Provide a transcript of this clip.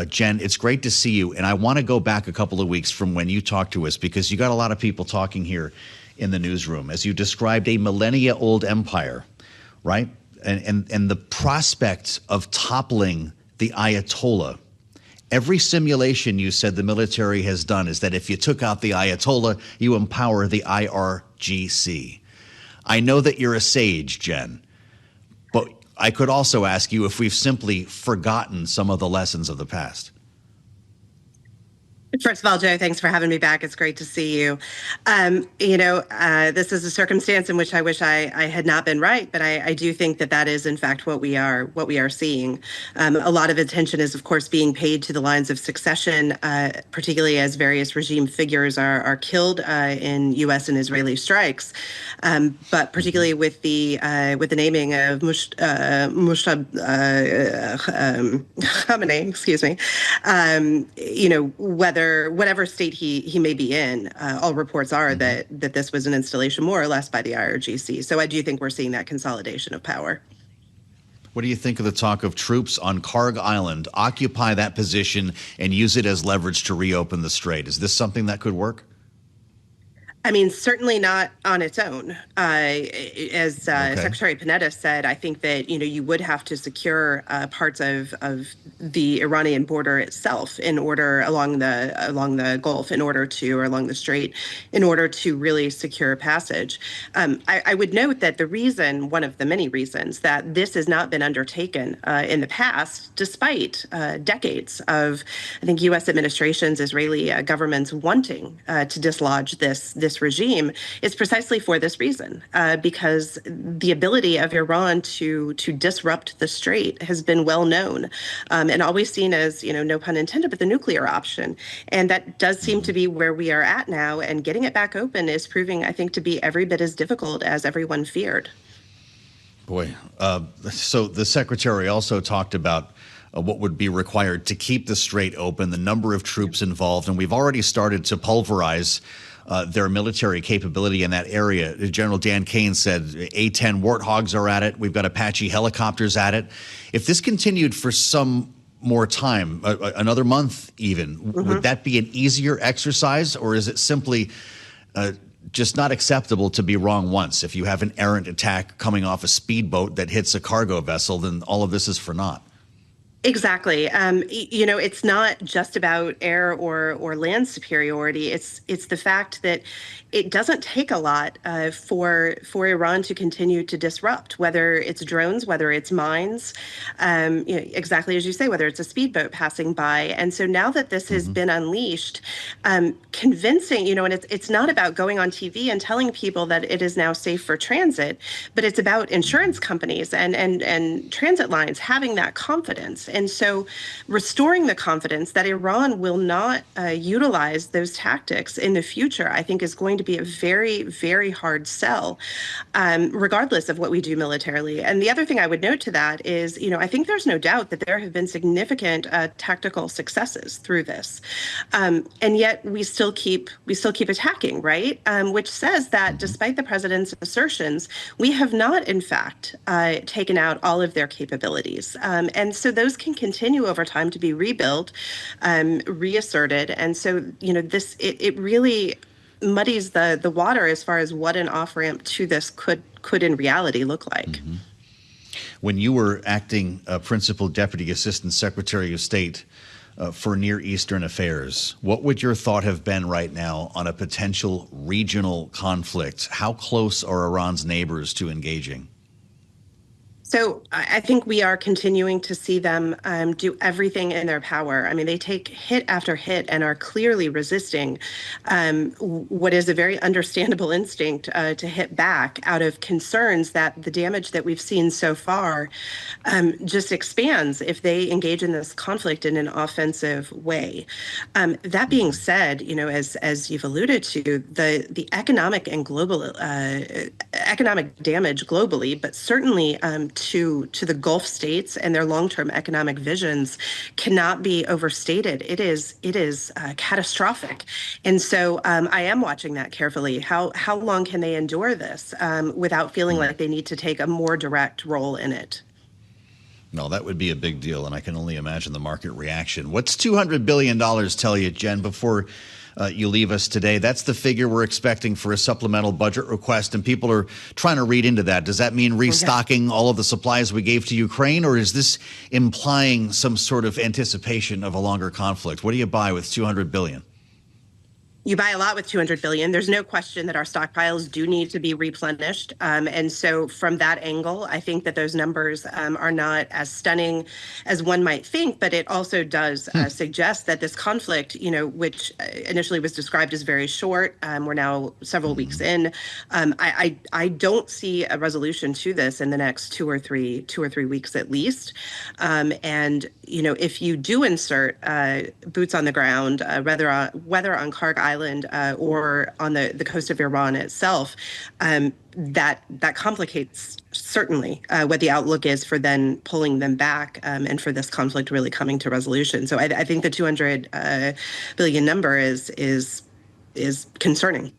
Jen, it's great to see you. And I want to go back a couple of weeks from when you talked to us, because you got a lot of people talking here in the newsroom as you described a millennia-old empire, right? And the prospect of toppling the Ayatollah. Every simulation you said the military has done is that if you took out the Ayatollah, you empower the IRGC. I know that you're a sage, Jen, but I could also ask you if we've simply forgotten some of the lessons of the past. First of all, Joe, thanks for having me back. It's great to see you. This is a circumstance in which I wish I had not been right, but I do think that that is, in fact, what we are seeing. A lot of attention is, of course, being paid to the lines of succession, particularly as various regime figures are killed in U.S. and Israeli strikes. But particularly with the naming of Khamenei, excuse me, whatever state he may be in, all reports are that this was an installation more or less by the IRGC. So I do think we're seeing that consolidation of power. What do you think of the talk of troops on Kharg Island, occupy that position and use it as leverage to reopen the strait? Is this something that could work? I mean, certainly not on its own. As Secretary Panetta said, I think that you would have to secure parts of the Iranian border itself in order along the Gulf, or along the Strait, in order to really secure passage. I would note that one of the many reasons that this has not been undertaken in the past, despite decades of, I think, U.S. administrations, Israeli governments wanting to dislodge this regime, is precisely for this reason, because the ability of Iran to disrupt the Strait has been well known and always seen as, no pun intended, but the nuclear option. And that does seem to be where we are at now. And getting it back open is proving, I think, to be every bit as difficult as everyone feared. Boy, so the secretary also talked about what would be required to keep the Strait open, the number of troops involved, and we've already started to pulverize their military capability in that area. General Dan Kane said A-10 Warthogs are at it. We've got Apache helicopters at it. If this continued for some more time, another month even, would that be an easier exercise, or is it simply just not acceptable to be wrong once? If you have an errant attack coming off a speedboat that hits a cargo vessel, then all of this is for naught. Exactly. It's not just about air or land superiority. It's the fact that it doesn't take a lot for Iran to continue to disrupt, whether it's drones, whether it's mines, exactly as you say, whether it's a speedboat passing by. And so now that this has been unleashed, convincing, and it's not about going on TV and telling people that it is now safe for transit, but it's about insurance companies and transit lines having that confidence. And so restoring the confidence that Iran will not utilize those tactics in the future, I think, is going to be a very, very hard sell, regardless of what we do militarily. And the other thing I would note to that is, I think there's no doubt that there have been significant tactical successes through this. And yet we still keep attacking, right? Which says that despite the president's assertions, we have not, in fact, taken out all of their capabilities. And so those can continue over time to be rebuilt, reasserted. And so, it really muddies the water as far as what an off-ramp to this could in reality look like. When you were acting Principal Deputy Assistant Secretary of State for Near Eastern Affairs, what would your thought have been right now on a potential regional conflict? How close are Iran's neighbors to engaging? So I think we are continuing to see them do everything in their power. I mean, they take hit after hit and are clearly resisting what is a very understandable instinct to hit back out of concerns that the damage that we've seen so far just expands if they engage in this conflict in an offensive way. That being said, as you've alluded to, the economic and global economic damage globally, but certainly to the Gulf states and their long-term economic visions cannot be overstated. It is catastrophic. And so I am watching that carefully. How long can they endure this without feeling like they need to take a more direct role in it? No, that would be a big deal, and I can only imagine the market reaction. What's $200 billion tell you, Jen, before you leave us today? That's the figure we're expecting for a supplemental budget request, and people are trying to read into that. Does that mean restocking all of the supplies we gave to Ukraine, or is this implying some sort of anticipation of a longer conflict? What do you buy with $200 billion? You buy a lot with 200 billion. There's no question that our stockpiles do need to be replenished. And so from that angle, I think that those numbers are not as stunning as one might think, but it also does suggest that this conflict, which initially was described as very short, we're now several weeks in. I don't see a resolution to this in the next two or three weeks at least. And if you do insert boots on the ground, whether on Kharg Island or on the coast of Iran itself, that complicates certainly what the outlook is for then pulling them back and for this conflict really coming to resolution. So I think the 200 billion number is concerning.